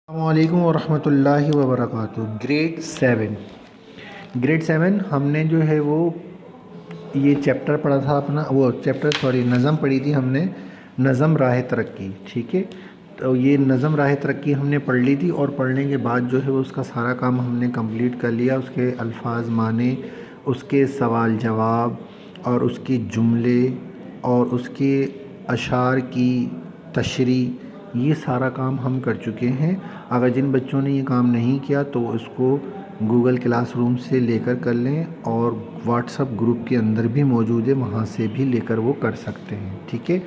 السلام علیکم ورحمۃ اللہ وبرکاتہ۔ گریڈ سیون ہم نے جو ہے وہ یہ چیپٹر پڑھا تھا اپنا، وہ نظم پڑھی تھی ہم نے، نظم راہ ترقی۔ ٹھیک ہے، تو یہ نظم راہ ترقی ہم نے پڑھ لی تھی، اور پڑھنے کے بعد جو ہے اس کا سارا کام ہم نے کمپلیٹ کر لیا۔ اس کے الفاظ معنی، اس کے سوال جواب، اور اس کے جملے، اور اس کے اشعار کی تشریح، یہ سارا کام ہم کر چکے ہیں۔ اگر جن بچوں نے یہ کام نہیں کیا تو اس کو گوگل کلاس روم سے لے کر لیں، اور واٹس ایپ گروپ کے اندر بھی موجود ہے، وہاں سے بھی لے کر وہ کر سکتے ہیں۔ ٹھیک ہے،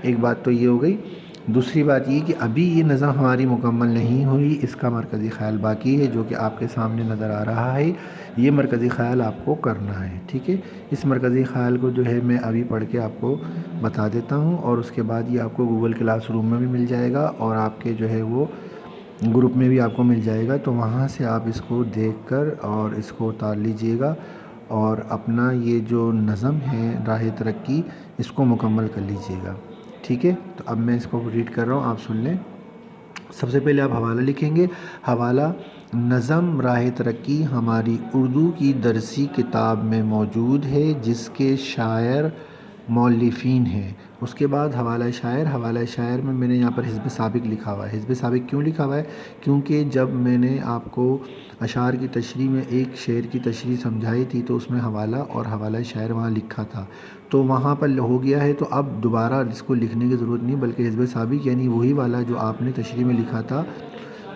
ایک بات تو یہ ہو گئی۔ دوسری بات یہ کہ ابھی یہ نظم ہماری مکمل نہیں ہوئی، اس کا مرکزی خیال باقی ہے، جو کہ آپ کے سامنے نظر آ رہا ہے۔ یہ مرکزی خیال آپ کو کرنا ہے۔ ٹھیک ہے، اس مرکزی خیال کو جو ہے میں ابھی پڑھ کے آپ کو بتا دیتا ہوں، اور اس کے بعد یہ آپ کو گوگل کلاس روم میں بھی مل جائے گا، اور آپ کے جو ہے وہ گروپ میں بھی آپ کو مل جائے گا، تو وہاں سے آپ اس کو دیکھ کر اور اس کو اتار لیجئے گا، اور اپنا یہ جو نظم ہے راہ ترقی، اس کو مکمل کر لیجئے گا۔ ٹھیک ہے، تو اب میں اس کو ریڈ کر رہا ہوں، آپ سن لیں۔ سب سے پہلے آپ حوالہ لکھیں گے۔ حوالہ: نظم راہ ترقی ہماری اردو کی درسی کتاب میں موجود ہے، جس کے شاعر مؤلفین ہیں۔ اس کے بعد حوالہ شاعر۔ حوالہ شاعر میں نے یہاں پر حزب سابق لکھا ہوا ہے۔ حزب سابق کیوں لکھا ہوا ہے؟ کیونکہ جب میں نے آپ کو اشعار کی تشریح میں ایک شعر کی تشریح سمجھائی تھی، تو اس میں حوالہ اور حوالہ شاعر وہاں لکھا تھا، تو وہاں پر ہو گیا ہے، تو اب دوبارہ اس کو لکھنے کی ضرورت نہیں، بلکہ حزب سابق یعنی وہی والا جو آپ نے تشریح میں لکھا تھا،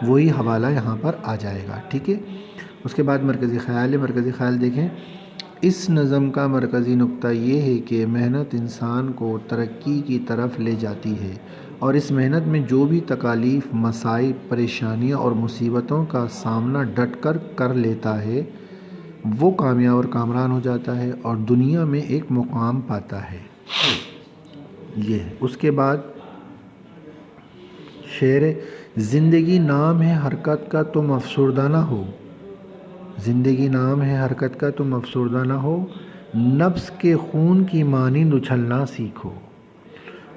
وہی حوالہ یہاں پر آ جائے گا۔ ٹھیک ہے، اس کے بعد مرکزی خیال ہے۔ مرکزی خیال دیکھیں۔ اس نظم کا مرکزی نقطہ یہ ہے کہ محنت انسان کو ترقی کی طرف لے جاتی ہے، اور اس محنت میں جو بھی تکالیف، مصائب، پریشانیاں اور مصیبتوں کا سامنا ڈٹ کر کر لیتا ہے، وہ کامیاب اور کامران ہو جاتا ہے، اور دنیا میں ایک مقام پاتا ہے۔ یہ ہے۔ اس کے بعد شعر: زندگی نام ہے حرکت کا، تم افسردہ نہ ہو۔ زندگی نام ہے حرکت کا، تم افسردہ نہ ہو، نفس کے خون کی مانند اچھلنا سیکھو۔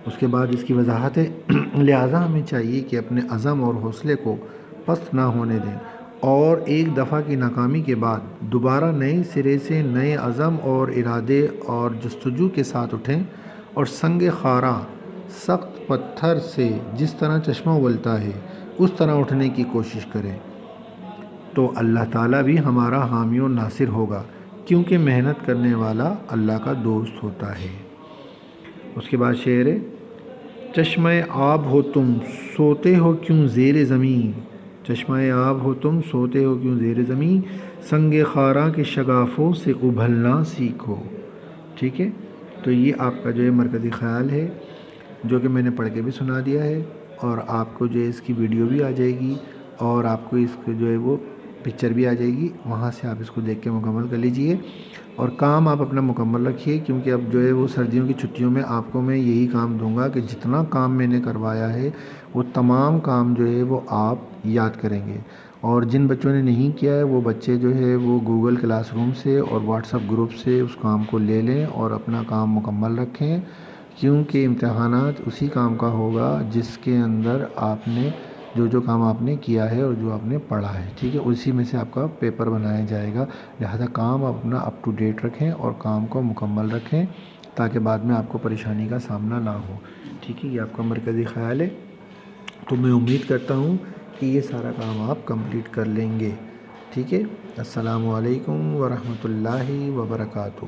اس کے بعد اس کی وضاحت ہے: لہٰذا ہمیں چاہیے کہ اپنے عزم اور حوصلے کو پست نہ ہونے دیں، اور ایک دفعہ کی ناکامی کے بعد دوبارہ نئے سرے سے نئے عزم اور ارادے اور جستجو کے ساتھ اٹھیں، اور سنگ خارا، سخت پتھر سے جس طرح چشمہ ابلتا ہے، اس طرح اٹھنے کی کوشش کریں، تو اللہ تعالیٰ بھی ہمارا حامی و ناصر ہوگا، کیونکہ محنت کرنے والا اللہ کا دوست ہوتا ہے۔ اس کے بعد شعر ہے: چشمہ آب ہو تم، سوتے ہو کیوں زیر زمین؟ چشمہ آب ہو تم، سوتے ہو کیوں زیر زمین، سنگ خارا کے شگافوں سے ابھلنا سیکھو۔ ٹھیک ہے، تو یہ آپ کا جو ہے مرکزی خیال ہے، جو کہ میں نے پڑھ کے بھی سنا دیا ہے، اور آپ کو جو ہے اس کی ویڈیو بھی آ جائے گی، اور آپ کو اس کو جو ہے وہ پکچر بھی آ جائے گی، وہاں سے آپ اس کو دیکھ کے مکمل کر لیجئے، اور کام آپ اپنا مکمل رکھیے، کیونکہ اب جو ہے وہ سردیوں کی چھٹیوں میں آپ کو میں یہی کام دوں گا کہ جتنا کام میں نے کروایا ہے وہ تمام کام جو ہے وہ آپ یاد کریں گے، اور جن بچوں نے نہیں کیا ہے وہ بچے جو ہے وہ گوگل کلاس روم سے اور واٹس ایپ گروپ سے اس کام کو لے لیں اور اپنا کام مکمل رکھیں، کیونکہ امتحانات اسی کام کا ہوگا جس کے اندر آپ نے جو کام آپ نے کیا ہے اور جو آپ نے پڑھا ہے۔ ٹھیک ہے، اسی میں سے آپ کا پیپر بنایا جائے گا، لہذا کام آپ اپنا اپ ٹو ڈیٹ رکھیں اور کام کو مکمل رکھیں، تاکہ بعد میں آپ کو پریشانی کا سامنا نہ ہو۔ ٹھیک ہے، یہ آپ کا مرکزی خیال ہے، تو میں امید کرتا ہوں کہ یہ سارا کام آپ کمپلیٹ کر لیں گے۔ ٹھیک ہے، السلام علیکم ورحمۃ اللہ وبرکاتہ۔